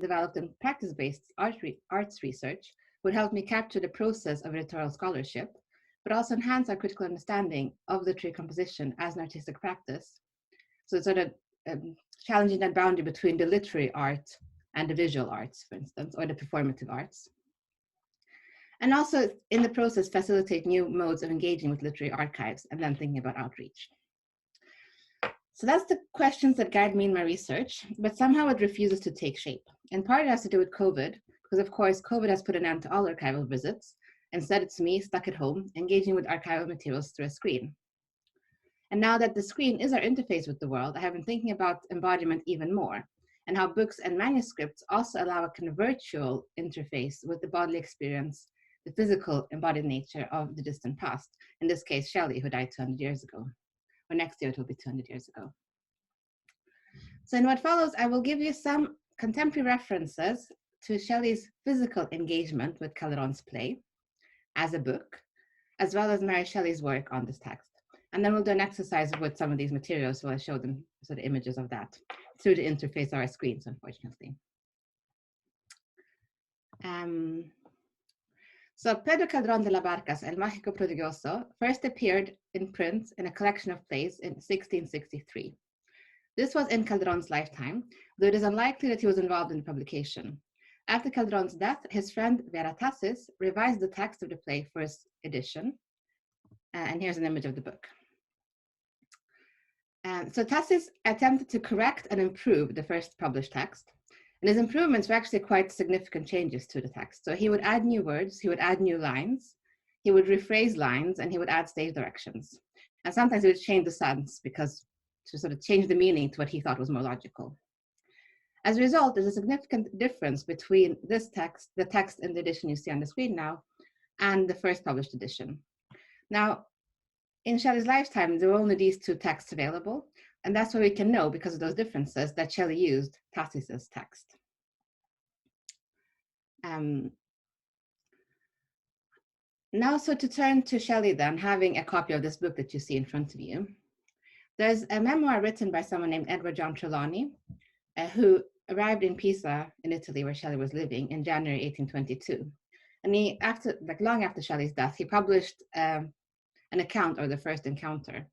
developed in practice-based arts research would help me capture the process of editorial scholarship, but also enhance our critical understanding of literary composition as an artistic practice. So it's sort of challenging that boundary between the literary art and the visual arts, for instance, or the performative arts. And also in the process, facilitate new modes of engaging with literary archives and then thinking about outreach. So that's the questions that guide me in my research, but somehow it refuses to take shape. In part, it has to do with COVID, because of course, COVID has put an end to all archival visits. Instead, it's me stuck at home, engaging with archival materials through a screen. And now that the screen is our interface with the world, I have been thinking about embodiment even more, and how books and manuscripts also allow a kind of virtual interface with the bodily experience, the physical embodied nature of the distant past. In this case, Shelley, who died 200 years ago. Or next year, it will be 200 years ago. So in what follows, I will give you some contemporary references to Shelley's physical engagement with Calderon's play as a book, as well as Mary Shelley's work on this text. And then we'll do an exercise with some of these materials where I show them sort of images of that through the interface of our screens, unfortunately. So Pedro Calderón de la Barca's El Mágico Prodigioso first appeared in print in a collection of plays in 1663. This was in Calderon's lifetime, though it is unlikely that he was involved in the publication. After Calderon's death, his friend Vera Tassis revised the text of the play for his edition. And here's an image of the book. So Tassis attempted to correct and improve the first published text. And his improvements were actually quite significant changes to the text. So he would add new words, he would add new lines, he would rephrase lines, and he would add stage directions. And sometimes he would change the sense because to sort of change the meaning to what he thought was more logical. As a result, there's a significant difference between this text, the text in the edition you see on the screen now, and the first published edition. Now, in Shelley's lifetime, there were only these two texts available, and that's why we can know, because of those differences, that Shelley used Tassis's text. Now, so to turn to Shelley then, having a copy of this book that you see in front of you, there's a memoir written by someone named Edward John Trelawney, who arrived in Pisa in Italy, where Shelley was living, in January 1822. And he, long after Shelley's death, he published an account of the first encounter.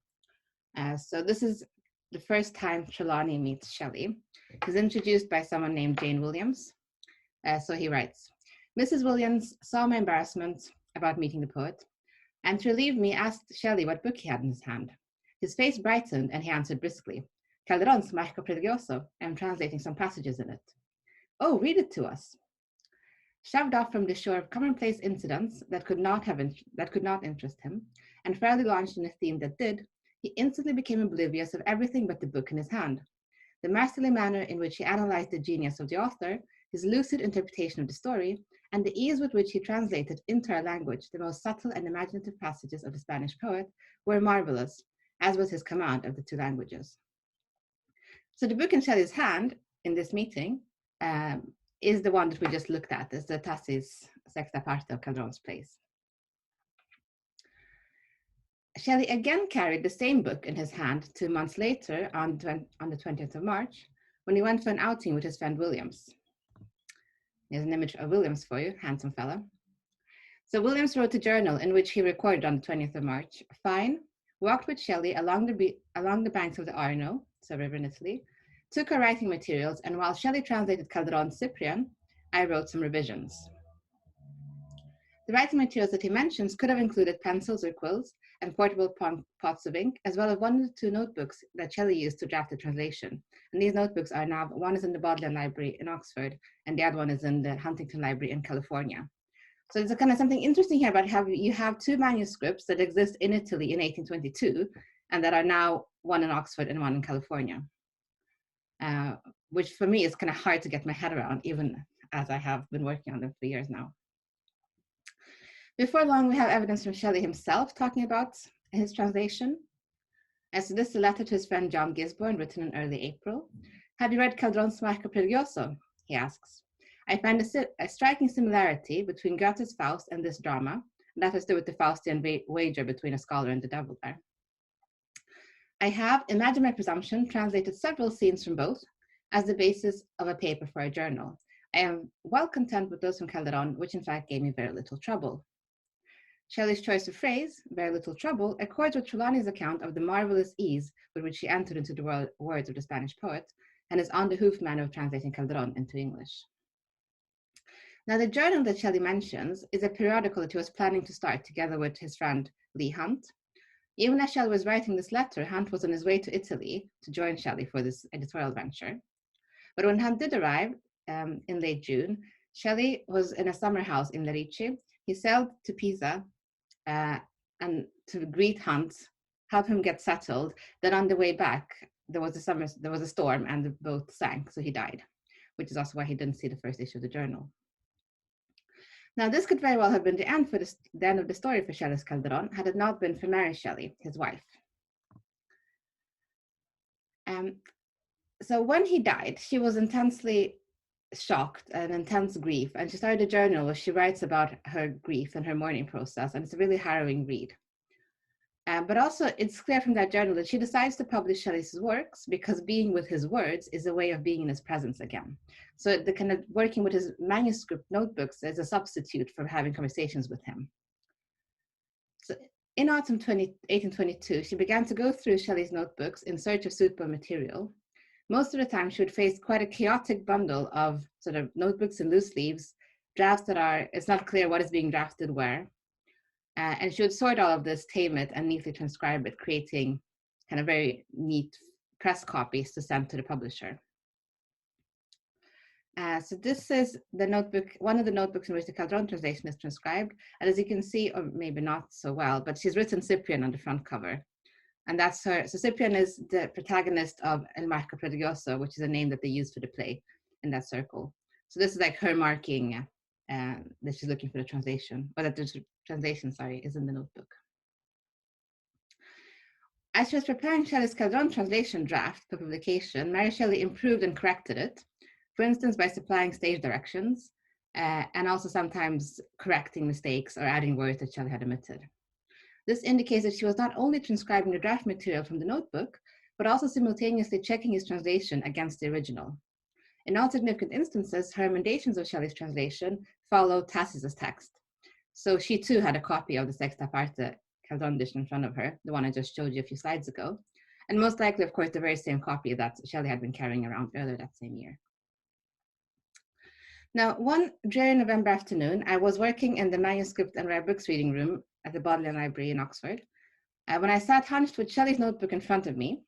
So this is the first time Trelawney meets Shelley. He's introduced by someone named Jane Williams. So he writes, Mrs. Williams saw my embarrassment about meeting the poet, and to relieve me, asked Shelley what book he had in his hand. His face brightened, and he answered briskly, Calderon's Mágico Prodigioso. I'm translating some passages in it. Oh, read it to us. Shoved off from the shore of commonplace incidents that could not interest him, and fairly launched in a theme that did, he instantly became oblivious of everything but the book in his hand. The masterly manner in which he analyzed the genius of the author, his lucid interpretation of the story, and the ease with which he translated into our language the most subtle and imaginative passages of the Spanish poet were marvelous, as was his command of the two languages. So the book in Shelley's hand in this meeting is the one that we just looked at, is the Tassis Sexta Parte of Calderon's plays. Shelley again carried the same book in his hand 2 months later on the 20th of March, when he went for an outing with his friend Williams. Here's an image of Williams for you, handsome fella. So Williams wrote a journal in which he recorded on the 20th of March, Fine, walked with Shelley along the banks of the Arno, so a river in Italy, took her writing materials, and while Shelley translated Calderon's Cyprian, I wrote some revisions. The writing materials that he mentions could have included pencils or quills and portable pots of ink, as well as 1 or 2 notebooks that Shelley used to draft the translation. And these notebooks are now, one is in the Bodleian Library in Oxford, and the other one is in the Huntington Library in California. So there's a kind of something interesting here about how you have 2 manuscripts that exist in Italy in 1822, and that are now one in Oxford and one in California, which for me is kind of hard to get my head around, even as I have been working on them for years now. Before long, we have evidence from Shelley himself talking about his translation. So this is a letter to his friend John Gisborne, written in early April. Have you read Calderon's Mágico Prodigioso? He asks. I find a striking similarity between Goethe's Faust and this drama, and that has to do with the Faustian wager between a scholar and the devil there. I have, imagine my presumption, translated several scenes from both as the basis of a paper for a journal. I am well content with those from Calderon, which in fact gave me very little trouble. Shelley's choice of phrase, very little trouble, accords with Trelawney's account of the marvelous ease with which she entered into the words of the Spanish poet, and his on-the-hoof manner of translating Calderon into English. Now, the journal that Shelley mentions is a periodical that he was planning to start together with his friend Leigh Hunt. Even as Shelley was writing this letter, Hunt was on his way to Italy to join Shelley for this editorial venture. But when Hunt did arrive in late June, Shelley was in a summer house in Lerici. He sailed to Pisa and to greet Hunt, help him get settled. Then on the way back, there was a storm and the boat sank, so he died, which is also why he didn't see the first issue of the journal. Now, this could very well have been the end of the story for Shelley's Calderon, had it not been for Mary Shelley, his wife. So when he died, she was intensely shocked and intense grief, and she started a journal where she writes about her grief and her mourning process, and it's a really harrowing read. But also, it's clear from that journal that she decides to publish Shelley's works because being with his words is a way of being in his presence again. So the kind of working with his manuscript notebooks is a substitute for having conversations with him. So in autumn 1822, she began to go through Shelley's notebooks in search of suitable material. Most of the time, she would face quite a chaotic bundle of sort of notebooks and loose leaves, drafts that it's not clear what is being drafted where. And she would sort all of this, tame it, and neatly transcribe it, creating kind of very neat press copies to send to the publisher. So this is the notebook, one of the notebooks in which the Calderon translation is transcribed. And as you can see, or maybe not so well, but she's written Cyprian on the front cover. And that's her. So Cyprian is the protagonist of El Marco Prodigioso, which is a name that they use for the play in that circle. So this is like her marking that she's looking for the translation, or that the translation, is in the notebook. As she was preparing Shelley's Calderon translation draft for publication, Mary Shelley improved and corrected it, for instance, by supplying stage directions, and also sometimes correcting mistakes or adding words that Shelley had omitted. This indicates that she was not only transcribing the draft material from the notebook, but also simultaneously checking his translation against the original. In all significant instances, her emendations of Shelley's translation follow Tacitus's text. So she too had a copy of the Sexta Parte Calderon edition in front of her, the one I just showed you a few slides ago, and most likely, of course, the very same copy that Shelley had been carrying around earlier that same year. Now, one dreary November afternoon, I was working in the manuscript and rare books reading room at the Bodleian Library in Oxford, when I sat hunched with Shelley's notebook in front of me,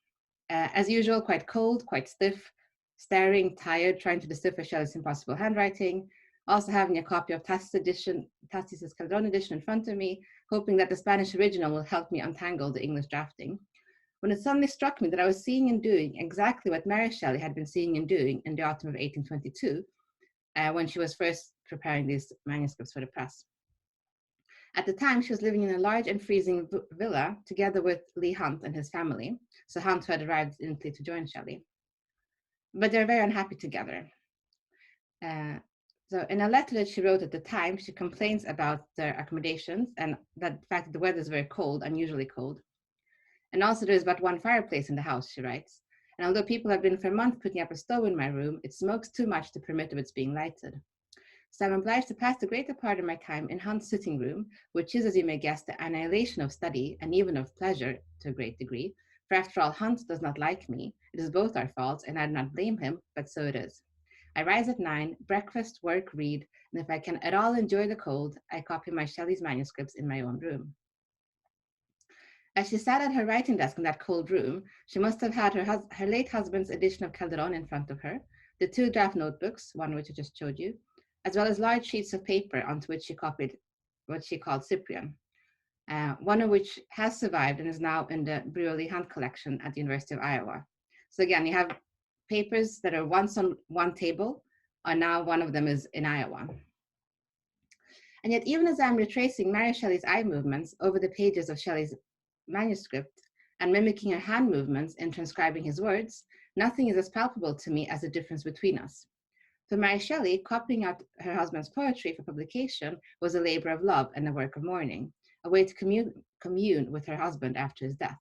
as usual, quite cold, quite stiff, staring, tired, trying to decipher Shelley's impossible handwriting, also having a copy of Tacitus's Calderon edition in front of me, hoping that the Spanish original will help me untangle the English drafting, when it suddenly struck me that I was seeing and doing exactly what Mary Shelley had been seeing and doing in the autumn of 1822, when she was first preparing these manuscripts for the press. At the time, she was living in a large and freezing villa together with Leigh Hunt and his family, so Hunt had arrived in Italy to join Shelley. But they're very unhappy together. So in a letter that she wrote at the time, she complains about their accommodations and the fact that the weather is very cold, unusually cold. And also there's but one fireplace in the house, she writes. And although people have been for months putting up a stove in my room, it smokes too much to permit of its being lighted. So I'm obliged to pass the greater part of my time in Hunt's sitting room, which is, as you may guess, the annihilation of study and even of pleasure to a great degree. For after all, Hunt does not like me. It is both our faults, and I do not blame him, but so it is. I rise at 9, breakfast, work, read, and if I can at all enjoy the cold, I copy my Shelley's manuscripts in my own room. As she sat at her writing desk in that cold room, she must have had her late husband's edition of Calderon in front of her, the 2 draft notebooks, one which I just showed you, as well as large sheets of paper onto which she copied what she called Cyprian, one of which has survived and is now in the Brewer Hunt collection at the University of Iowa. So again, you have papers that are once on one table, and now one of them is in Iowa. And yet, even as I'm retracing Mary Shelley's eye movements over the pages of Shelley's manuscript and mimicking her hand movements in transcribing his words, nothing is as palpable to me as the difference between us. For Mary Shelley, copying out her husband's poetry for publication was a labor of love and a work of mourning, a way to commune with her husband after his death.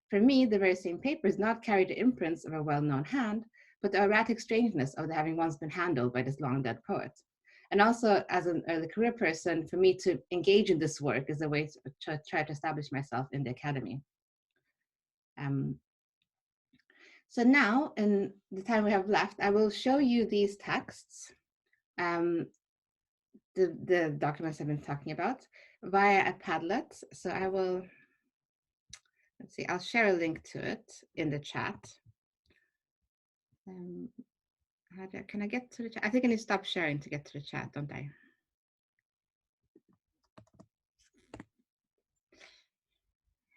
For me, the very same papers not carry the imprints of a well-known hand, but the erratic strangeness of the having once been handled by this long dead poet. And also, as an early career person, for me to engage in this work is a way to try to establish myself in the academy. So now, in the time we have left, I will show you these texts, the documents I've been talking about, via a Padlet. So I will, let's see, I'll share a link to it in the chat. Can I get to the chat? I think I need to stop sharing to get to the chat, don't I?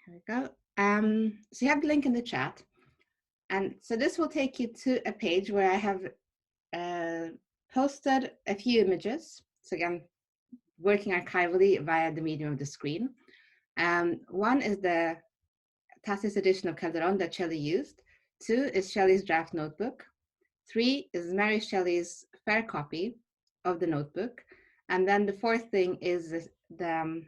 Here we go. So you have the link in the chat. And so this will take you to a page where I have posted a few images. So again, working archivally via the medium of the screen. One is the Tassis edition of Calderon that Shelley used. 2 is Shelley's draft notebook. 3 is Mary Shelley's fair copy of the notebook. And then the 4th thing is the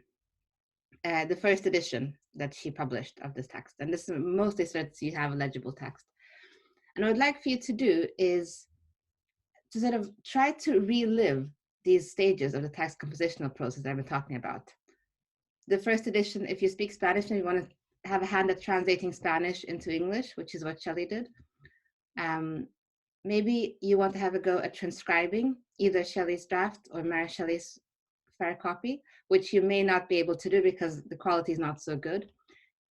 first edition that she published of this text. And this is mostly so that you have a legible text. And what I'd like for you to do is to sort of try to relive these stages of the text compositional process I've been talking about. The first edition, if you speak Spanish and you want to have a hand at translating Spanish into English, which is what Shelley did. Maybe you want to have a go at transcribing either Shelley's draft or Mary Shelley's fair copy, which you may not be able to do because the quality is not so good.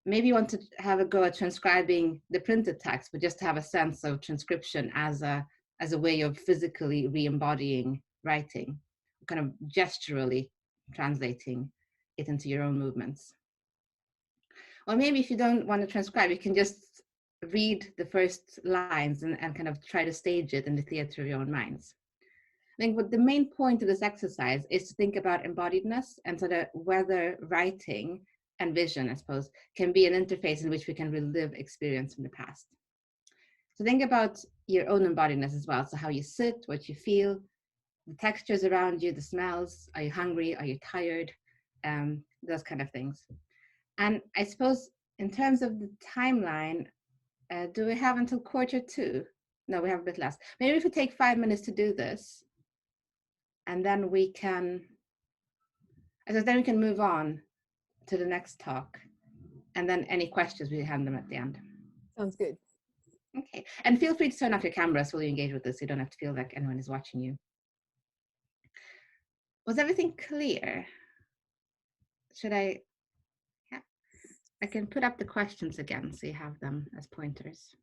Maybe you want to have a go at transcribing the printed text, but just to have a sense of transcription as a way of physically re-embodying writing, kind of gesturally translating it into your own movements. Or maybe if you don't want to transcribe, you can just read the first lines and kind of try to stage it in the theater of your own minds. I think what the main point of this exercise is to think about embodiedness and sort of whether writing and vision, I suppose, can be an interface in which we can relive experience from the past. So think about your own embodiedness as well. So how you sit, what you feel, the textures around you, the smells, are you hungry, are you tired, those kind of things. And I suppose in terms of the timeline, do we have until 1:45? No, we have a bit less. Maybe if we take 5 minutes to do this, and then we can, then we can move on to the next talk. And then any questions, we hand them at the end. Sounds good. Okay, and feel free to turn off your cameras while you engage with this. You don't have to feel like anyone is watching you. Was everything clear? Should I? Yeah, I can put up the questions again so you have them as pointers.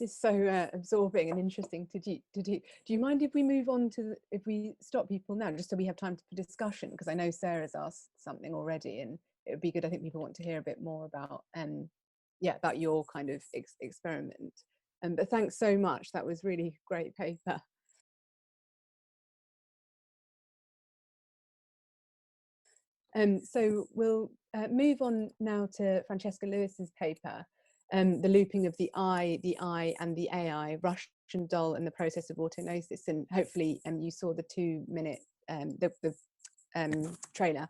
This is so absorbing and interesting. Do you mind if we move on to if we stop people now, just so we have time for discussion? Because I know Sarah's asked something already, and it would be good. I think people want to hear a bit more about about your kind of experiment. But thanks so much. That was really great paper. So we'll move on now to Francesca Lewis's paper. The looping of the I, and the AI, Russian doll and the process of autognosis. And hopefully you saw the 2-minute trailer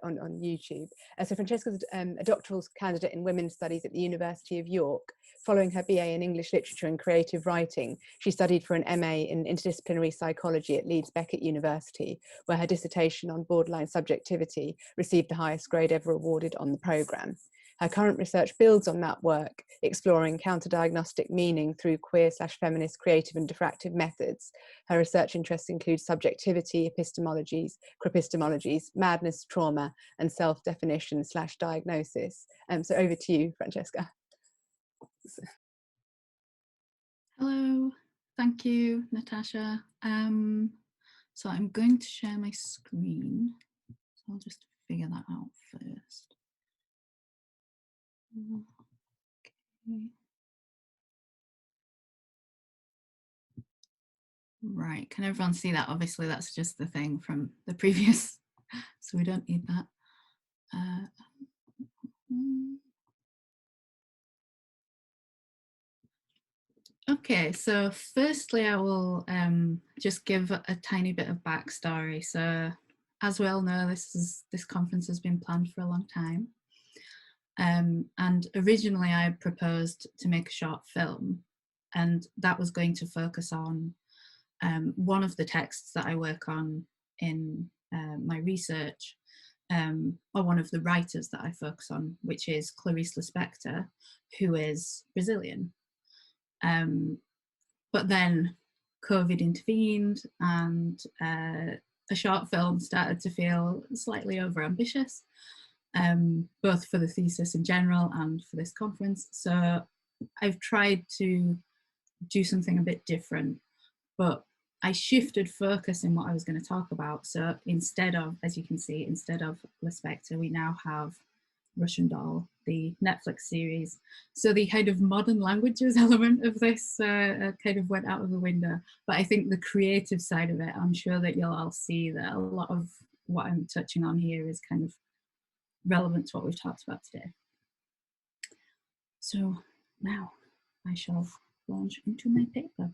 on YouTube. So Francesca's a doctoral candidate in women's studies at the University of York. Following her BA in English literature and creative writing, she studied for an MA in interdisciplinary psychology at Leeds Beckett University, where her dissertation on borderline subjectivity received the highest grade ever awarded on the programme. Her current research builds on that work, exploring counter-diagnostic meaning through queer/feminist creative and diffractive methods. Her research interests include subjectivity, epistemologies, cripistemologies, madness, trauma, and self-definition/diagnosis. So over to you, Francesca. Hello, thank you, Natasha. So I'm going to share my screen. So I'll just figure that out first. Okay. Right, can everyone see that? Obviously that's just the thing from the previous, so we don't need that. Okay, so firstly I will just give a tiny bit of backstory. So as we all know, this conference has been planned for a long time. And originally I proposed to make a short film, and that was going to focus on one of the texts that I work on in my research, or one of the writers that I focus on, which is Clarice Lispector, who is Brazilian. But then COVID intervened, and a short film started to feel slightly overambitious, both for the thesis in general and for this conference. So I've tried to do something a bit different, but I shifted focus in what I was going to talk about. So instead of, as you can see, instead of Lispector, we now have Russian Doll, the Netflix series. So the kind of modern languages element of this kind of went out of the window. But I think the creative side of it, I'm sure that you'll all see that a lot of what I'm touching on here is kind of relevant to what we've talked about today. So now I shall launch into my paper.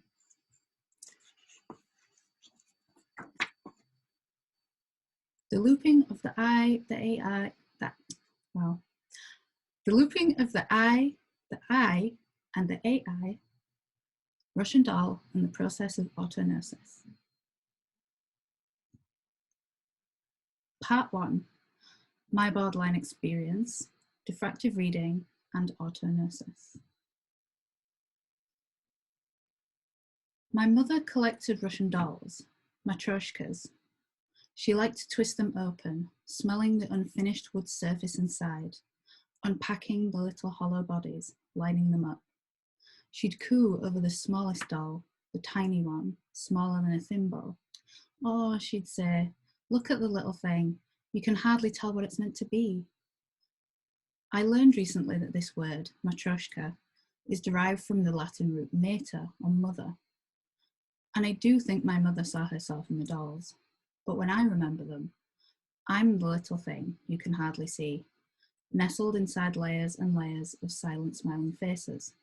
The looping of the I, the AI, the looping of the I, and the AI, Russian Doll, and the process of autognosis. Part 1, my borderline experience, diffractive reading, and autognosis. My mother collected Russian dolls, matryoshkas. She liked to twist them open, smelling the unfinished wood surface inside, unpacking the little hollow bodies, lining them up. She'd coo over the smallest doll, the tiny one, smaller than a thimble. Oh, she'd say, look at the little thing. You can hardly tell what it's meant to be. I learned recently that this word, matryoshka, is derived from the Latin root mater, or mother. And I do think my mother saw herself in the dolls. But when I remember them, I'm the little thing you can hardly see, nestled inside layers and layers of silent smiling faces.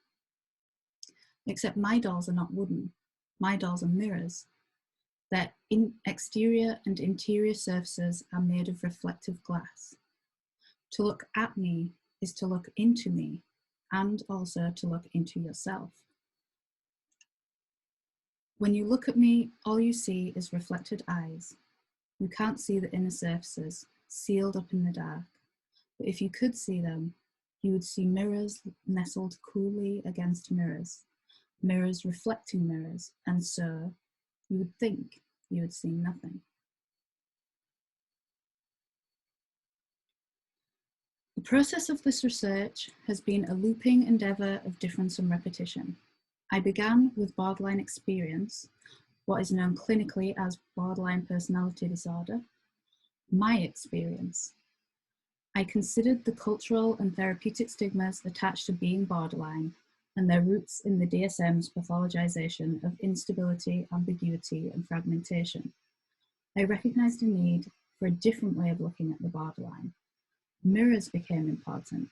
Except my dolls are not wooden. My dolls are mirrors. Their exterior and interior surfaces are made of reflective glass. To look at me is to look into me, and also to look into yourself. When you look at me, all you see is reflected eyes. You can't see the inner surfaces, sealed up in the dark. But if you could see them, you would see mirrors nestled coolly against mirrors, mirrors reflecting mirrors, and so you would think you would see nothing. The process of this research has been a looping endeavour of difference and repetition. I began with borderline experience, what is known clinically as borderline personality disorder, my experience. I considered the cultural and therapeutic stigmas attached to being borderline and their roots in the DSM's pathologization of instability, ambiguity, and fragmentation. I recognized a need for a different way of looking at the borderline. Mirrors became important,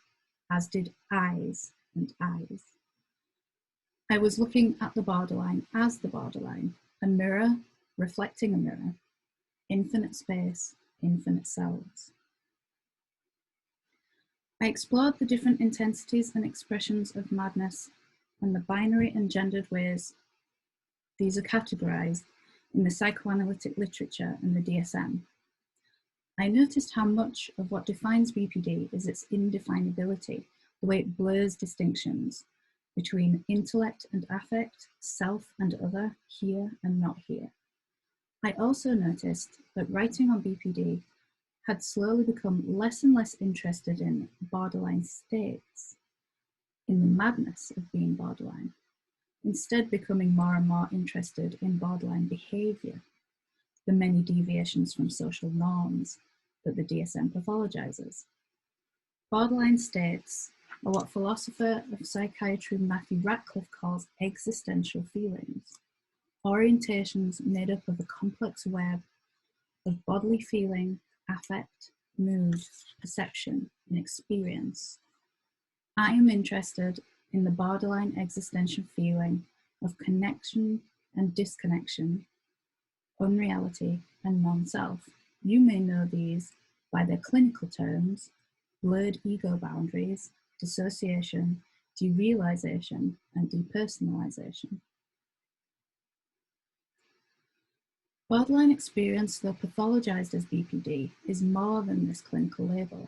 as did eyes and eyes. I was looking at the borderline as the borderline, a mirror reflecting a mirror, infinite space, infinite selves. I explored the different intensities and expressions of madness and the binary and gendered ways these are categorized in the psychoanalytic literature and the DSM. I noticed how much of what defines BPD is its indefinability, the way it blurs distinctions between intellect and affect, self and other, here and not here. I also noticed that writing on BPD had slowly become less and less interested in borderline states, in the madness of being borderline, instead becoming more and more interested in borderline behavior, the many deviations from social norms that the DSM pathologizes. Borderline states are what philosopher of psychiatry Matthew Ratcliffe calls existential feelings, orientations made up of a complex web of bodily feeling, affect, mood, perception, and experience. I am interested in the borderline existential feeling of connection and disconnection, unreality, and non-self. You may know these by their clinical terms: blurred ego boundaries, dissociation, derealization, and depersonalization. Borderline experience, though pathologized as BPD, is more than this clinical label.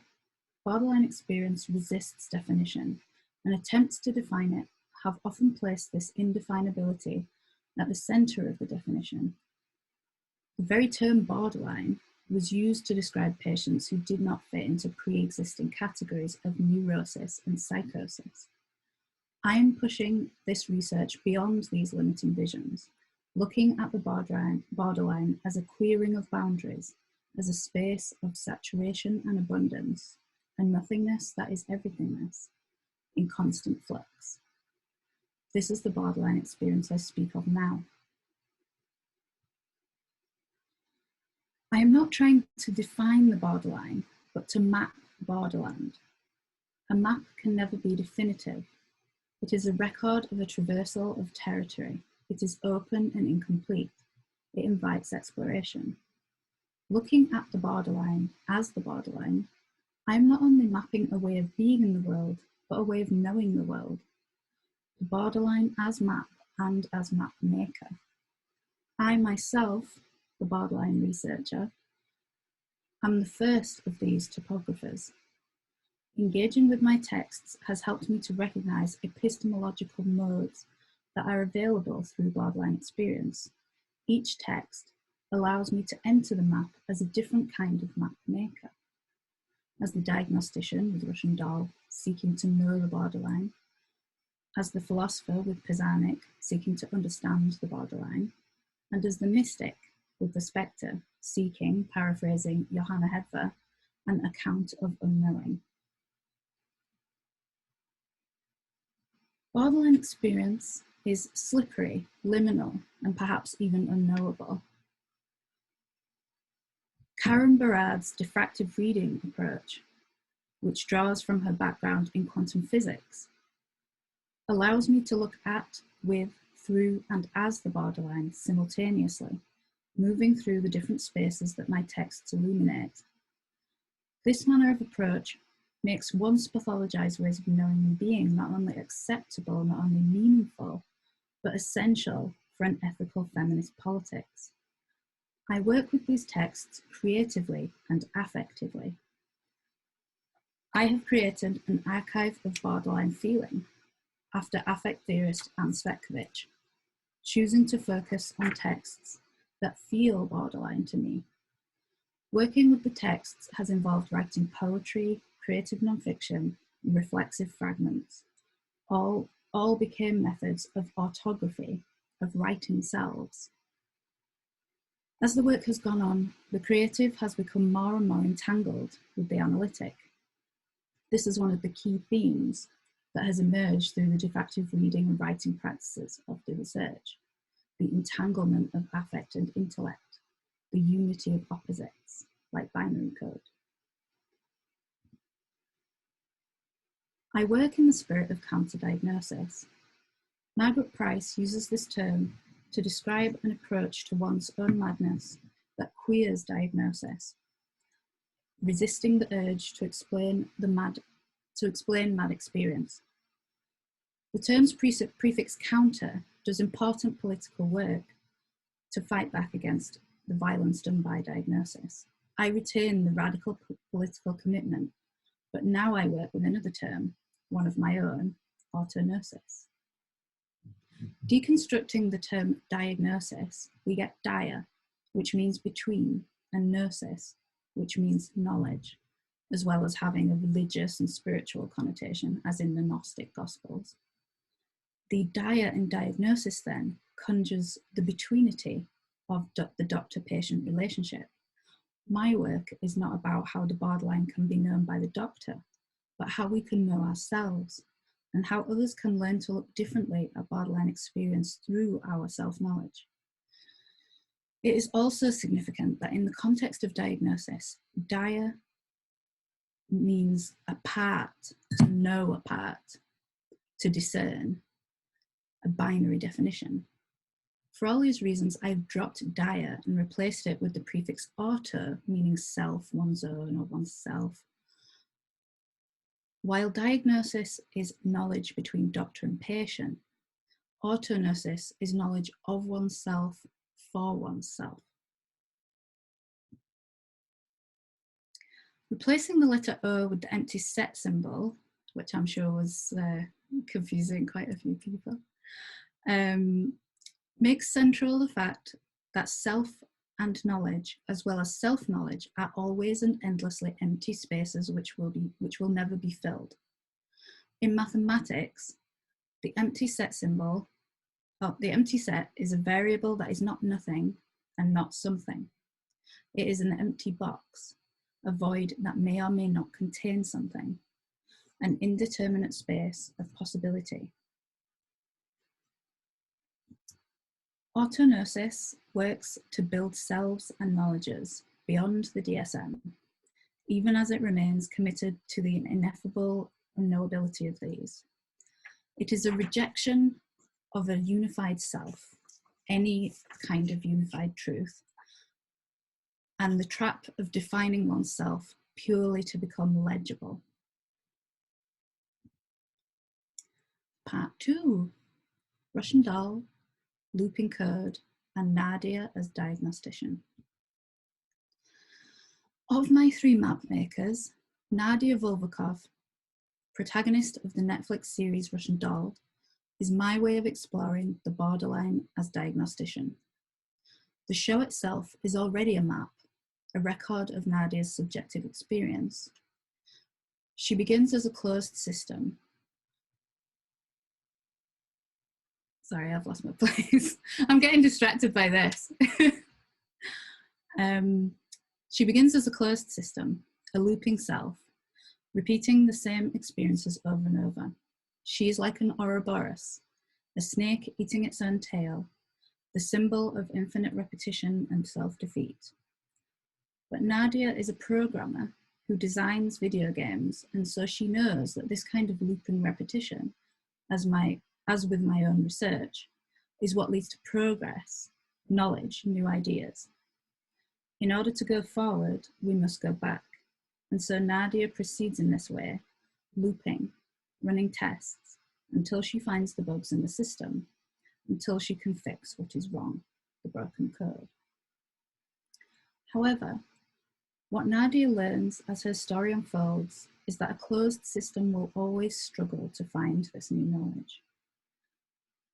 Borderline experience resists definition, and attempts to define it have often placed this indefinability at the center of the definition. The very term borderline was used to describe patients who did not fit into pre-existing categories of neurosis and psychosis. I am pushing this research beyond these limiting visions, looking at the borderline as a queering of boundaries, as a space of saturation and abundance, a nothingness that is everythingness, in constant flux. This is the borderline experience I speak of now. I am not trying to define the borderline, but to map borderland. A map can never be definitive. It is a record of a traversal of territory. It is open and incomplete. It invites exploration. Looking at the borderline as the borderline, I am not only mapping a way of being in the world, but a way of knowing the world. The borderline as map and as map maker. I myself, the borderline researcher, am the first of these topographers. Engaging with my texts has helped me to recognize epistemological modes that are available through borderline experience. Each text allows me to enter the map as a different kind of map maker. As the diagnostician with Russian doll, seeking to know the borderline, as the philosopher with Percy, seeking to understand the borderline, and as the mystic with the spectre, seeking, paraphrasing Johanna Hedver, an account of unknowing. Borderline experience is slippery, liminal, and perhaps even unknowable. Karen Barad's diffractive reading approach, which draws from her background in quantum physics, allows me to look at, with, through, and as the borderline simultaneously, moving through the different spaces that my texts illuminate. This manner of approach makes once pathologized ways of knowing and being not only acceptable, not only meaningful, but essential for an ethical feminist politics. I work with these texts creatively and affectively. I have created an archive of borderline feeling after affect theorist Anne Svetkovich, choosing to focus on texts that feel borderline to me. Working with the texts has involved writing poetry, creative nonfiction, and reflexive fragments. All became methods of autography, of writing selves. As the work has gone on, the creative has become more and more entangled with the analytic. This is one of the key themes that has emerged through the diffractive reading and writing practices of the research: the entanglement of affect and intellect, the unity of opposites, like binary code. I work in the spirit of counter-diagnosis. Margaret Price uses this term to describe an approach to one's own madness that queers diagnosis, resisting the urge to explain mad experience. The term's prefix counter does important political work to fight back against the violence done by diagnosis. I retain the radical political commitment, but now I work with another term, one of my own, autognosis. Deconstructing the term diagnosis, we get dia, which means between, and gnosis, which means knowledge, as well as having a religious and spiritual connotation, as in the Gnostic Gospels. The dia in diagnosis then conjures the betweenity of the doctor-patient relationship. My work is not about how the borderline can be known by the doctor, but how we can know ourselves, and how others can learn to look differently at borderline experience through our self-knowledge. It is also significant that in the context of diagnosis, dia means apart, to know apart, to discern, a binary definition. For all these reasons, I've dropped dia and replaced it with the prefix Autø, meaning self, one's own, or oneself. While diagnosis is knowledge between doctor and patient, autognosis is knowledge of oneself for oneself. Replacing the letter O with the empty set symbol, which I'm sure was confusing quite a few people, makes central the fact that self and knowledge, as well as self-knowledge, are always and endlessly empty spaces which will never be filled. In mathematics, the empty set symbol, the empty set is a variable that is not nothing and not something. It is an empty box, a void that may or may not contain something, an indeterminate space of possibility. Autognosis works to build selves and knowledges beyond the DSM, even as it remains committed to the ineffable unknowability of these. It is a rejection of a unified self, any kind of unified truth, and the trap of defining oneself purely to become legible. Part 2, Russian doll, looping code, and Nadia as diagnostician. Of my 3 map makers, Nadia Volvakov, protagonist of the Netflix series Russian Doll, is my way of exploring the borderline as diagnostician. The show itself is already a map, a record of Nadia's subjective experience. She begins as a closed system. Sorry, I've lost my place. I'm getting distracted by this. She begins as a closed system, a looping self, repeating the same experiences over and over. She is like an Ouroboros, a snake eating its own tail, the symbol of infinite repetition and self-defeat. But Nadia is a programmer who designs video games, and so she knows that this kind of looping repetition, as with my own research, is what leads to progress, knowledge, new ideas. In order to go forward, we must go back. And so Nadia proceeds in this way, looping, running tests, until she finds the bugs in the system, until she can fix what is wrong, the broken code. However, what Nadia learns as her story unfolds is that a closed system will always struggle to find this new knowledge.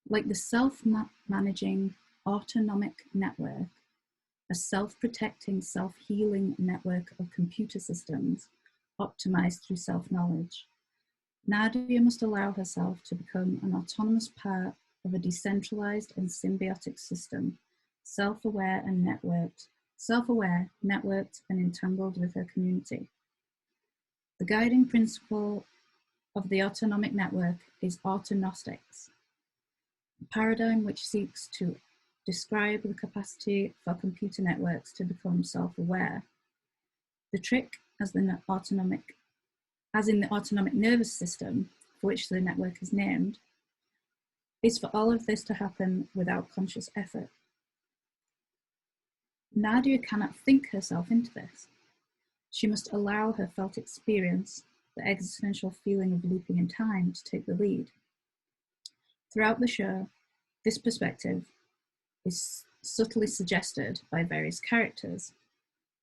Like the self-managing autonomic network, a self-protecting, self-healing network of computer systems optimized through self-knowledge, Nadia must allow herself to become an autonomous part of a decentralized and symbiotic system, self-aware, networked, and entangled with her community. The guiding principle of the autonomic network is Autognostics, a paradigm which seeks to describe the capacity for computer networks to become self-aware. The trick, as in the autonomic nervous system, for which the network is named, is for all of this to happen without conscious effort. Nadia cannot think herself into this. She must allow her felt experience, the existential feeling of looping in time, to take the lead. Throughout the show, this perspective is subtly suggested by various characters.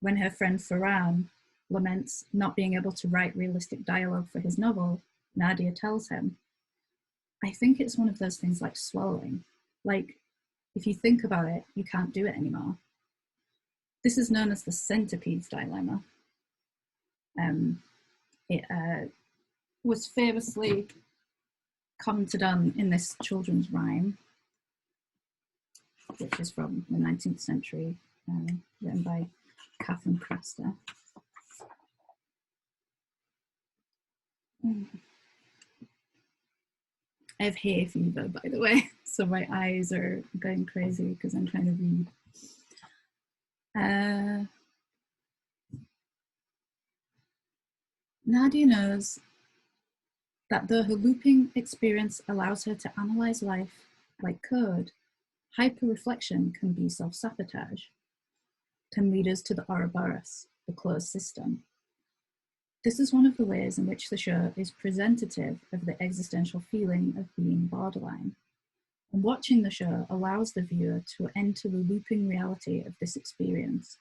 When her friend Farhan laments not being able to write realistic dialogue for his novel, Nadia tells him, "I think it's one of those things like swallowing. Like, if you think about it, you can't do it anymore." This is known as the centipede's dilemma. It was famously commented on in this children's rhyme, which is from the 19th century, written by Catherine Craster. I have hay fever, by the way, so my eyes are going crazy because I'm trying to read. Nadia knows that though her looping experience allows her to analyze life like code, hyper-reflection can be self-sabotage, can lead us to the Ouroboros, the closed system. This is one of the ways in which the show is presentative of the existential feeling of being borderline. And watching the show allows the viewer to enter the looping reality of this experience.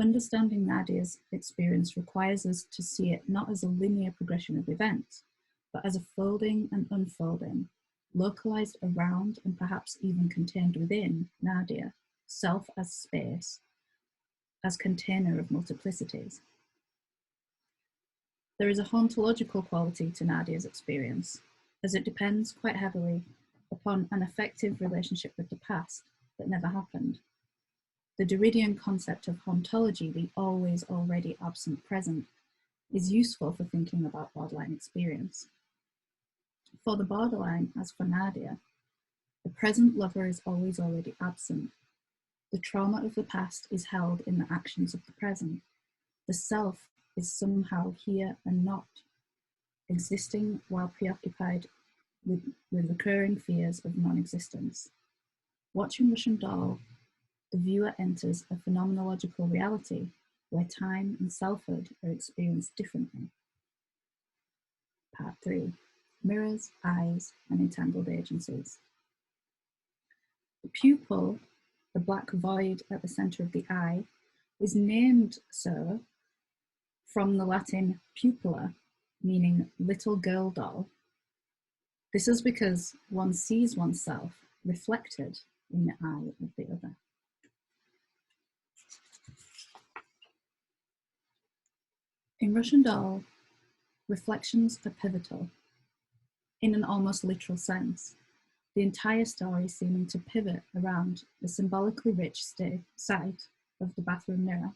Understanding Nadia's experience requires us to see it not as a linear progression of events, but as a folding and unfolding, localized around and perhaps even contained within Nadia, self as space, as container of multiplicities. There is a hauntological quality to Nadia's experience, as it depends quite heavily upon an effective relationship with the past that never happened. The Derridian concept of hauntology, the always already absent present, is useful for thinking about borderline experience. For the borderline, as for Nadia, the present lover is always already absent. The trauma of the past is held in the actions of the present. The self is somehow here and not, existing while preoccupied with recurring fears of non-existence. Watching Russian Doll, the viewer enters a phenomenological reality where time and selfhood are experienced differently. Part 3. Mirrors, eyes, and entangled agencies. The pupil, the black void at the center of the eye, is named so from the Latin pupilla, meaning little girl doll. This is because one sees oneself reflected in the eye of the other. In Russian Doll, reflections are pivotal, in an almost literal sense, the entire story seeming to pivot around the symbolically rich site of the bathroom mirror.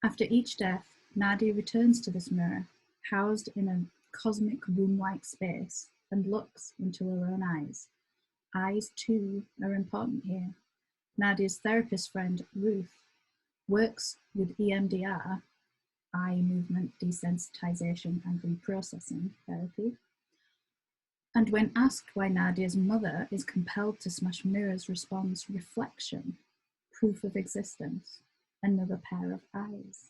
After each death, Nadia returns to this mirror, housed in a cosmic room-like space, and looks into her own eyes. Eyes, too, are important here. Nadia's therapist friend, Ruth, works with EMDR, eye movement desensitization and reprocessing therapy. And when asked why Nadia's mother is compelled to smash mirrors, responds, reflection, proof of existence, another pair of eyes.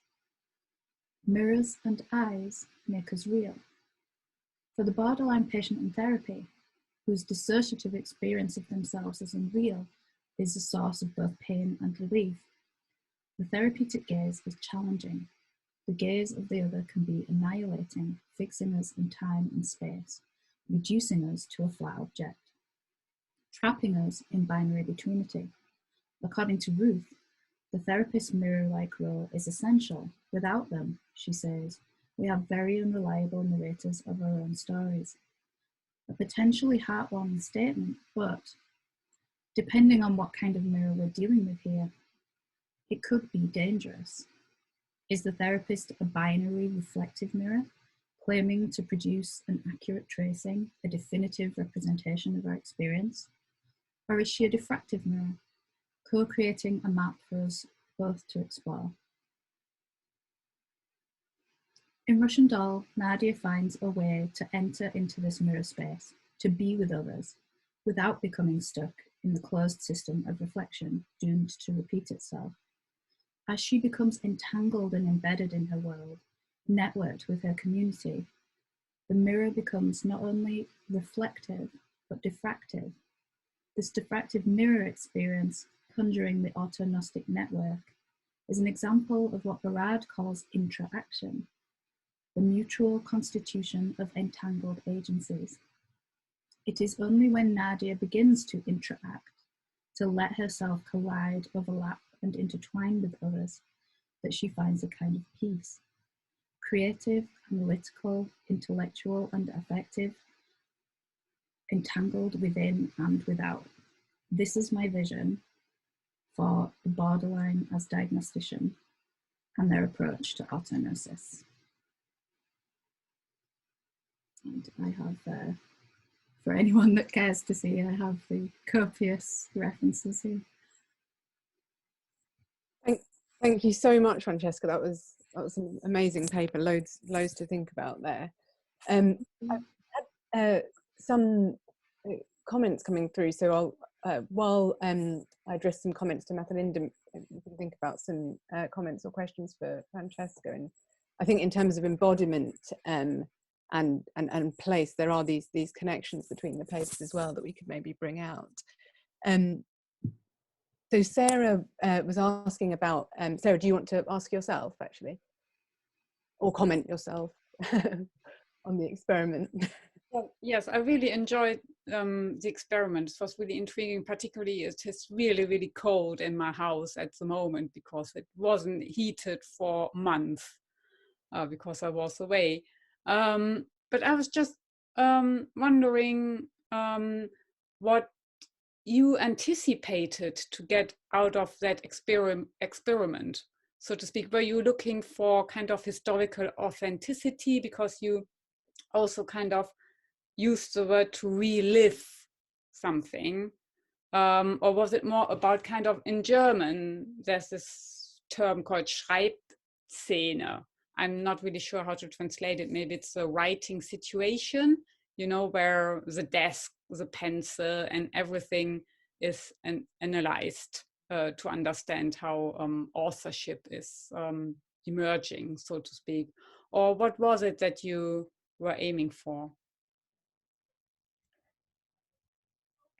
Mirrors and eyes make us real. For the borderline patient in therapy, whose dissociative experience of themselves as unreal is the source of both pain and relief, the therapeutic gaze is challenging. The gaze of the other can be annihilating, fixing us in time and space, reducing us to a flat object, trapping us in binary betweenity. According to Ruth, the therapist's mirror-like role is essential. Without them, she says, we have very unreliable narrators of our own stories. A potentially heartwarming statement, but depending on what kind of mirror we're dealing with here, it could be dangerous. Is the therapist a binary reflective mirror, claiming to produce an accurate tracing, a definitive representation of our experience? Or is she a diffractive mirror, co-creating a map for us both to explore? In Russian Doll, Nadia finds a way to enter into this mirror space, to be with others, without becoming stuck in the closed system of reflection, doomed to repeat itself. As she becomes entangled and embedded in her world, networked with her community, the mirror becomes not only reflective, but diffractive. This diffractive mirror experience, conjuring the Autognostic network, is an example of what Barad calls intra-action, the mutual constitution of entangled agencies. It is only when Nadia begins to interact, to let herself collide, overlap, and intertwine with others, that she finds a kind of peace. Creative, analytical, intellectual, and affective, entangled within and without. This is my vision for the borderline as diagnostician and their approach to autognosis. And I have, for anyone that cares to see, I have the copious references here. Thank you so much, Francesca. That was an amazing paper. Loads to think about there. I've had some comments coming through, so I'll while I address some comments to Mathelinda, you can think about some comments or questions for Francesca. And I think in terms of embodiment and place, there are these connections between the papers as well that we could maybe bring out. So Sarah was asking about, Sarah, do you want to ask yourself actually? Or comment yourself on the experiment? Well, yes, I really enjoyed the experiment. It was really intriguing, particularly it is really, really cold in my house at the moment because it wasn't heated for months because I was away. But I was just wondering what you anticipated to get out of that experiment, so to speak. Were you looking for kind of historical authenticity because you also kind of used the word to relive something? Or was it more about kind of, in German, there's this term called Schreibszene. I'm not really sure how to translate it. Maybe it's a writing situation, you know, where the desk, the pencil, and everything is analyzed to understand how authorship is emerging, so to speak. Or what was it that you were aiming for?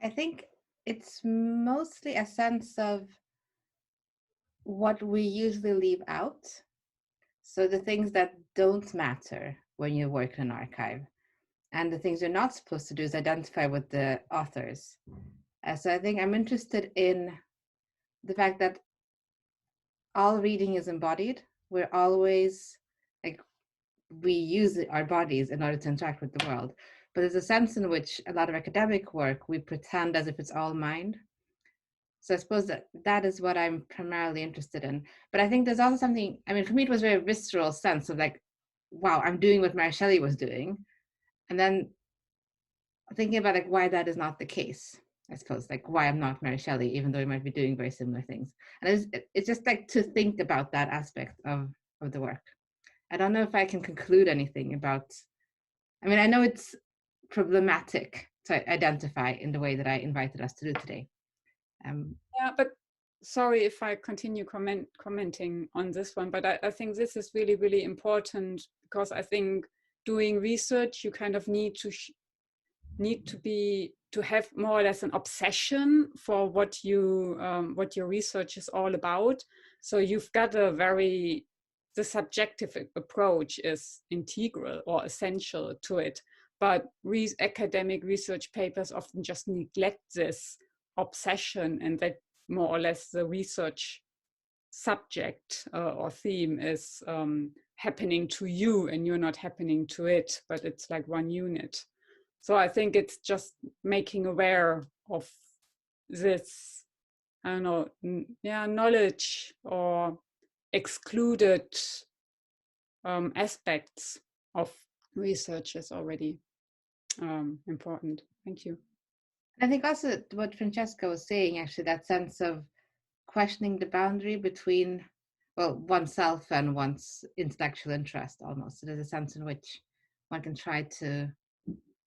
I think it's mostly a sense of what we usually leave out. So the things that don't matter when you work in an archive, and the things you're not supposed to do is identify with the authors. So I think I'm interested in the fact that all reading is embodied. We're always, like, we use our bodies in order to interact with the world. But there's a sense in which a lot of academic work, we pretend as if it's all mind. So I suppose that is what I'm primarily interested in. But I think there's also something, I mean, for me, it was a very visceral sense of like, wow, I'm doing what Mary Shelley was doing. And then thinking about like why that is not the case, I suppose, like why I'm not Mary Shelley, even though we might be doing very similar things. And it's just like to think about that aspect of the work. I don't know if I can conclude anything about, I mean, I know it's problematic to identify in the way that I invited us to do today. Yeah, but sorry if I continue commenting on this one, but I think this is really, really important, because I think doing research, you kind of need to have more or less an obsession for what your research is all about. So you've got the subjective approach is integral or essential to it, but academic research papers often just neglect this obsession, and that more or less the research subject or theme is happening to you and you're not happening to it, but it's like one unit. So I think it's just making aware of this, I don't know, knowledge or excluded aspects of research is already important. Thank you. I think also what Francesca was saying, actually, that sense of questioning the boundary between, well, oneself and one's intellectual interest almost. So there's a sense in which one can try to,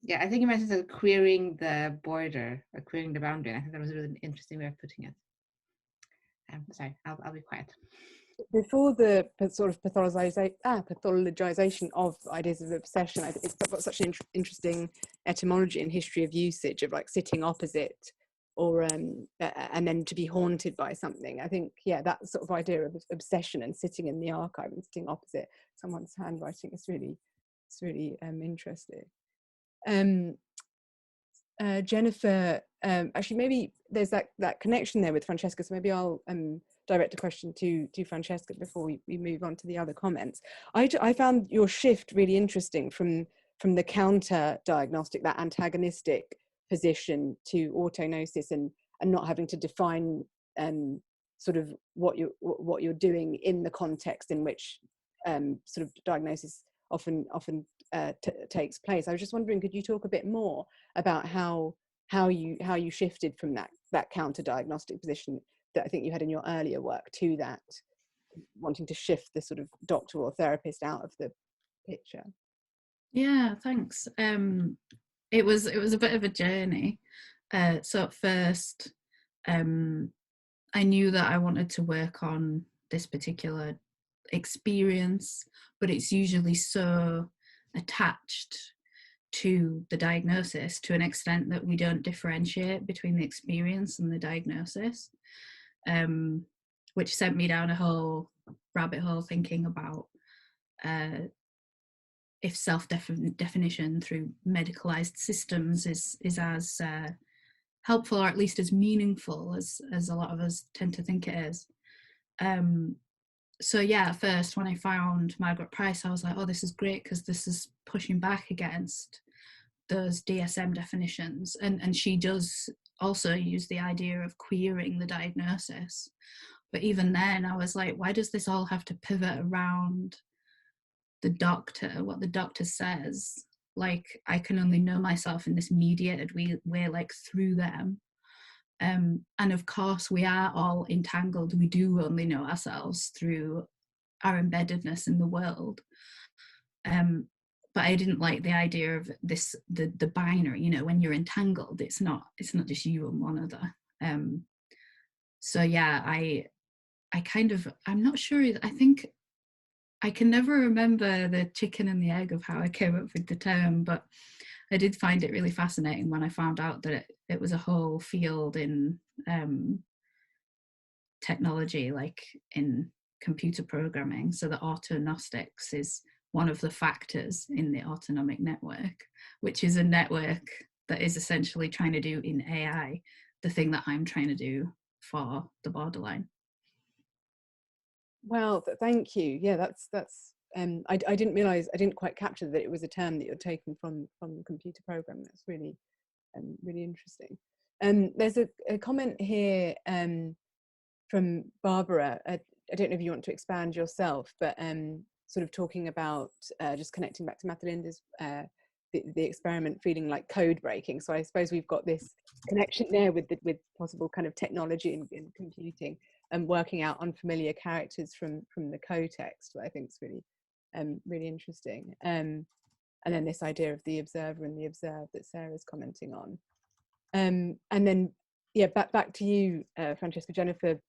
yeah, I think you mentioned queering the border or queering the boundary. And I think that was a really interesting way of putting it. Sorry, I'll be quiet. Before the sort of pathologization of ideas of obsession, it's got such an interesting etymology and history of usage of like sitting opposite, or and then to be haunted by something. I think, yeah, that sort of idea of obsession and sitting in the archive and sitting opposite someone's handwriting is really interesting. Jennifer, actually, maybe there's that connection there with Francesca, so maybe I'll direct a question to Francesca before we move on to the other comments. I found your shift really interesting from the counter diagnostic, that antagonistic position to autognosis, and not having to define sort of what you're doing in the context in which sort of diagnosis often takes place. I was just wondering, could you talk a bit more about how you shifted from that counter diagnostic position that I think you had in your earlier work to that wanting to shift the sort of doctor or therapist out of the picture. Yeah, thanks. It was a bit of a journey. So at first, I knew that I wanted to work on this particular experience, but it's usually so attached to the diagnosis to an extent that we don't differentiate between the experience and the diagnosis, which sent me down a whole rabbit hole thinking about if self-definition through medicalized systems is as helpful, or at least as meaningful as a lot of us tend to think it is. So yeah, at first when I found Margaret Price, I was like, oh, this is great, because this is pushing back against those DSM definitions. And she does also use the idea of queering the diagnosis. But even then I was like, why does this all have to pivot around the doctor, what the doctor says? Like, I can only know myself in this mediated way, like through them. And of course we are all entangled. We do only know ourselves through our embeddedness in the world. But I didn't like the idea of this, the binary, you know, when you're entangled, it's not just you and one other. So yeah, I'm not sure, I think I can never remember the chicken and the egg of how I came up with the term, but I did find it really fascinating when I found out that it was a whole field in technology, like in computer programming. So the Autognostics is one of the factors in the autonomic network, which is a network that is essentially trying to do in AI the thing that I'm trying to do for the borderline. Well, thank you. Yeah, that's I didn't realize, I didn't quite capture that it was a term that you're taking from the computer program. That's really really interesting. There's a comment here from Barbara. I don't know if you want to expand yourself, but sort of talking about just connecting back to Mathelinda's the experiment feeling like code breaking. So I suppose we've got this connection there with possible kind of technology and computing and working out unfamiliar characters from the co-text, what I think is really really interesting. And then this idea of the observer and the observed that Sarah's commenting on. And then yeah, back to you, Francesca. Jennifer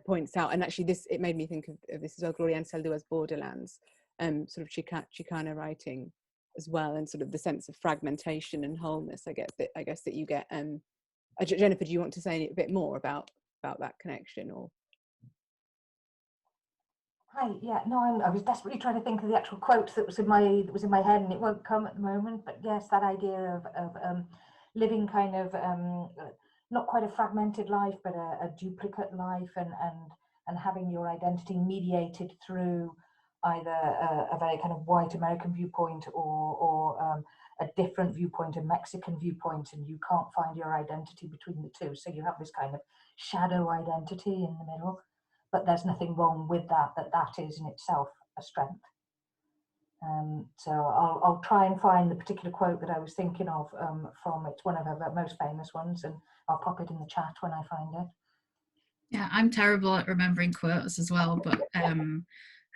points out, and actually it made me think of this as well, Gloria Anseldua's Borderlands, sort of Chicana writing as well, and sort of the sense of fragmentation and wholeness. I guess that you get. Jennifer, do you want to say a bit more about that connection? Or hi, yeah, no, I was desperately trying to think of the actual quote that was in my head, and it won't come at the moment. But yes, that idea of living kind of not quite a fragmented life, but a duplicate life, and having your identity mediated through either a very kind of white American viewpoint or a different viewpoint, a Mexican viewpoint, and you can't find your identity between the two. So you have this kind of shadow identity in the middle, but there's nothing wrong with that is in itself a strength. So I'll try and find the particular quote that I was thinking of from, it's one of her most famous ones, and I'll pop it in the chat when I find it. Yeah, I'm terrible at remembering quotes as well, but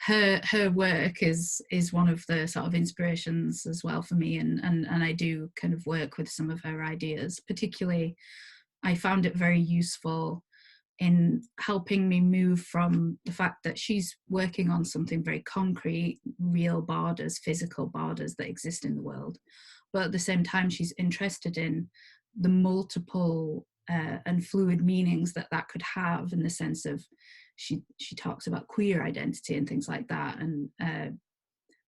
her work is one of the sort of inspirations as well for me, and I do kind of work with some of her ideas. Particularly, I found it very useful in helping me move from the fact that she's working on something very concrete, real borders, physical borders that exist in the world, but at the same time she's interested in the multiple and fluid meanings that could have, in the sense of she talks about queer identity and things like that, and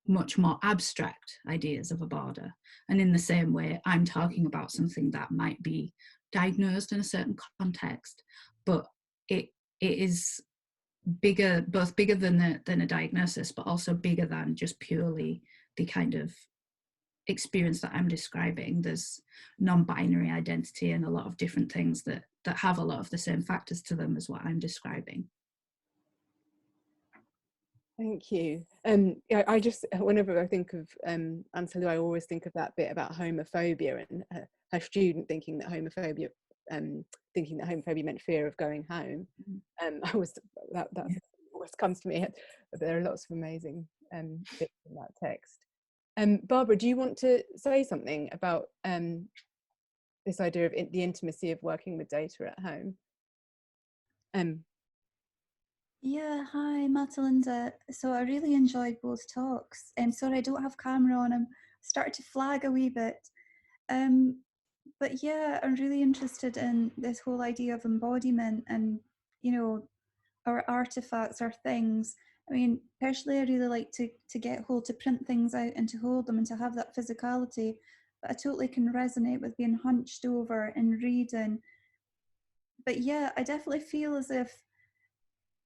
much more abstract ideas of a border. And in the same way, I'm talking about something that might be diagnosed in a certain context, but it is bigger, both bigger than a diagnosis, but also bigger than just purely the kind of experience that I'm describing. There's non-binary identity and a lot of different things that have a lot of the same factors to them as what I'm describing. thank you. I just, whenever I think of Anseldu, I always think of that bit about homophobia and her student thinking that homophobia meant fear of going home. That's always comes to me. There are lots of amazing bits in that text. Barbara, do you want to say something about this idea of the intimacy of working with data at home? Yeah, hi, Mathelinda. So I really enjoyed both talks. Sorry, I don't have camera on. I'm starting to flag a wee bit. But yeah, I'm really interested in this whole idea of embodiment and, you know, our artifacts, our things. I mean, personally, I really like to get hold, to print things out and to hold them and to have that physicality. But I totally can resonate with being hunched over and reading. But yeah, I definitely feel as if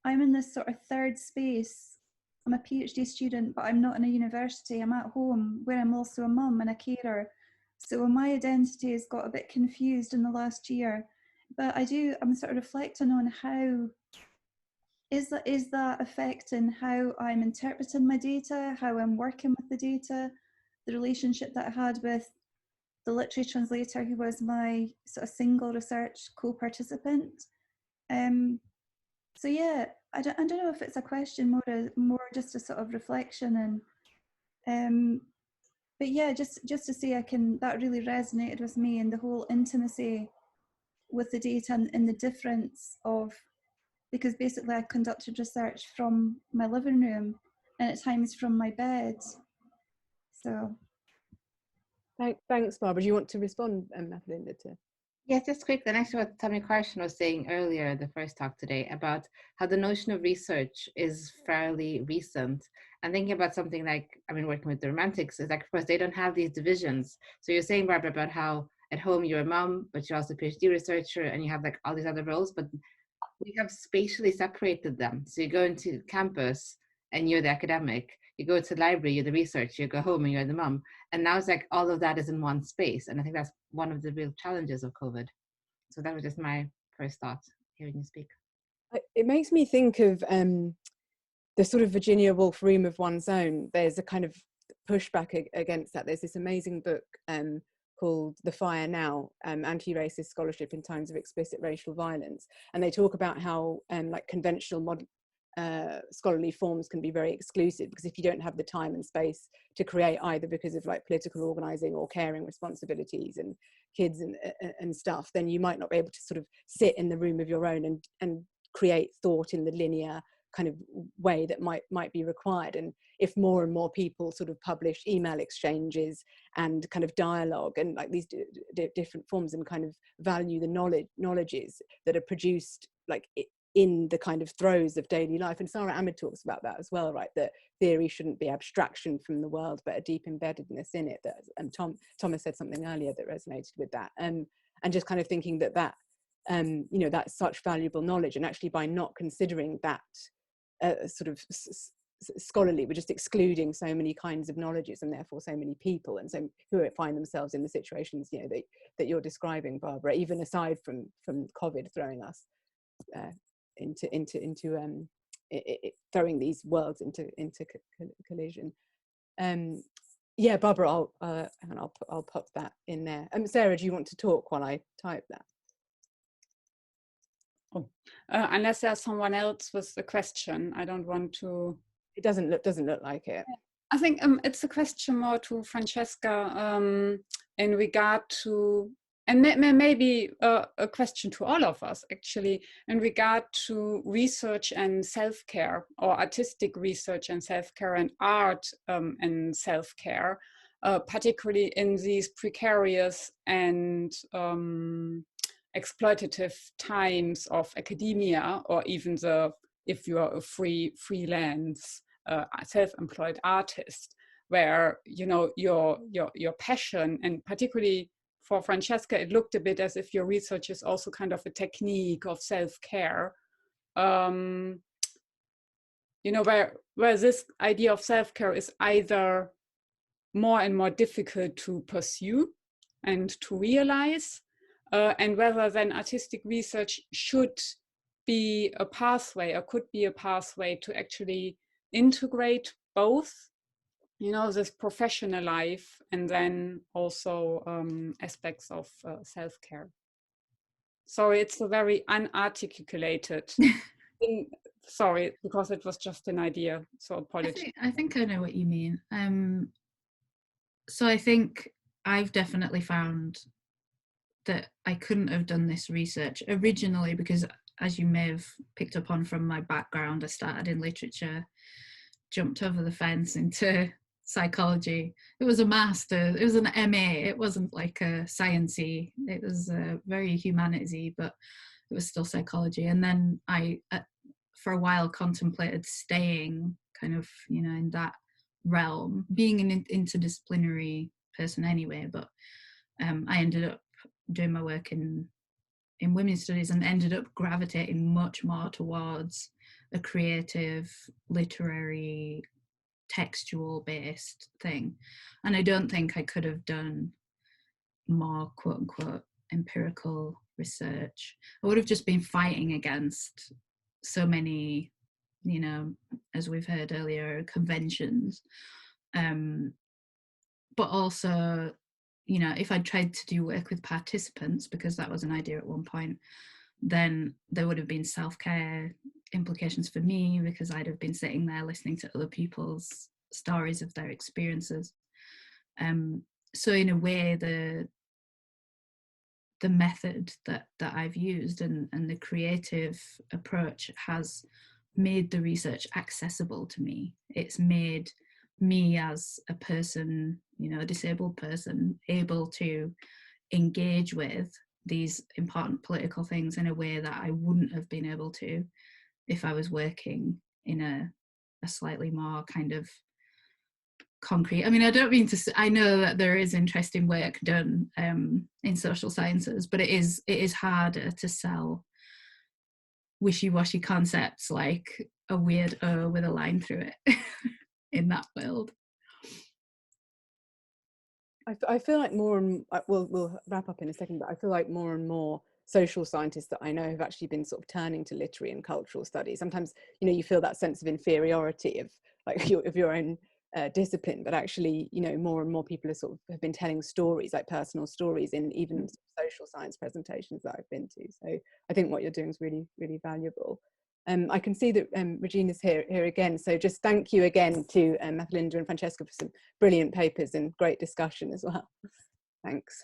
I'm in this sort of third space. I'm a PhD student, but I'm not in a university. I'm at home, where I'm also a mum and a carer. So my identity has got a bit confused in the last year. But I'm sort of reflecting on how is that affecting how I'm interpreting my data, how I'm working with the data, the relationship that I had with the literary translator who was my sort of single research co-participant. So yeah, I don't know if it's a question, more just a sort of reflection, and but yeah, just to say that really resonated with me, and the whole intimacy with the data and the difference of, because basically I conducted research from my living room and at times from my bed. So thanks, Barbara. Do you want to respond, Mathelinda, to? Yes, just quick. Then actually what Tommy Carson was saying earlier, the first talk today, about how the notion of research is fairly recent. And thinking about something like, I mean, working with the Romantics, is like, of course, they don't have these divisions. So you're saying, Barbara, about how at home you're a mom, but you're also a PhD researcher and you have like all these other roles, but we have spatially separated them. So you go into campus and you're the academic. You go to the library, you're the researcher, you go home and you're the mom. And now it's like all of that is in one space. And I think that's one of the real challenges of COVID. So that was just my first thought hearing you speak. It makes me think of the sort of Virginia Woolf room of one's own. There's a kind of pushback against that. There's this amazing book called The Fire Now, Anti-Racist Scholarship in Times of Explicit Racial Violence. And they talk about how like conventional scholarly forms can be very exclusive, because if you don't have the time and space to create, either because of like political organizing or caring responsibilities and kids and stuff, then you might not be able to sort of sit in the room of your own and create thought in the linear kind of way that might be required. And if more and more people sort of publish email exchanges and kind of dialogue and like these different forms, and kind of value the knowledges that are produced like in the kind of throes of daily life. And Sarah Ahmed talks about that as well, right? That theory shouldn't be abstraction from the world, but a deep embeddedness in it. And Thomas said something earlier that resonated with that. And just kind of thinking that you know, that's such valuable knowledge. And actually by not considering that sort of scholarly, we're just excluding so many kinds of knowledges and therefore so many people, and so who find themselves in the situations, you know, that you're describing, Barbara, even aside from COVID throwing us throwing these worlds into collision. Yeah, Barbara, I'll pop that in there. Sarah, do you want to talk while I type that? Oh, unless there's someone else with the question, I don't want to. It doesn't look like it. I think it's a question more to Francesca in regard to, and maybe a question to all of us actually, in regard to research and self-care, or artistic research and self-care, and art and self-care, particularly in these precarious and exploitative times of academia, or even if you are a freelance self-employed artist, where, you know, your passion, and particularly for Francesca, it looked a bit as if your research is also kind of a technique of self-care. You know, where this idea of self-care is either more and more difficult to pursue and to realize, and whether then artistic research should be a pathway, or could be a pathway, to actually integrate both, you know, this professional life and then also aspects of self-care. Sorry, it's a very unarticulated Sorry, because it was just an idea, so apologies. I think I know what you mean. So I think I've definitely found that I couldn't have done this research originally because, as you may have picked up on from my background, I started in literature, jumped over the fence into psychology. It was a master, it was an MA, it wasn't like a sciencey, it was very humanities-y, but it was still psychology. And then I, for a while, contemplated staying kind of, you know, in that realm, being an interdisciplinary person anyway, but I ended up doing my work in women's studies and ended up gravitating much more towards a creative, literary, textual based thing. And I don't think I could have done more quote unquote empirical research. I would have just been fighting against so many, you know, as we've heard earlier, conventions. But also, you know, if I'd tried to do work with participants, because that was an idea at one point, then there would have been self-care implications for me, because I'd have been sitting there listening to other people's stories of their experiences. So in a way, the method that I've used and the creative approach has made the research accessible to me. It's made me as a person, you know, a disabled person, able to engage with these important political things in a way that I wouldn't have been able to if I was working in a slightly more kind of concrete. I mean, I don't mean to, I know that there is interesting work done in social sciences, but it is harder to sell wishy-washy concepts like a weird O with a line through it in that world. I feel like more and we'll wrap up in a second, but I feel like more and more social scientists that I know have actually been sort of turning to literary and cultural studies. Sometimes, you know, you feel that sense of inferiority of like your own discipline, but actually, you know, more and more people are sort of have been telling stories, like personal stories, in even social science presentations that I've been to. So I think what you're doing is really, really valuable. I can see that Regina's here again, so just thank you again to Mathelinda and Francesca for some brilliant papers and great discussion as well. Thanks.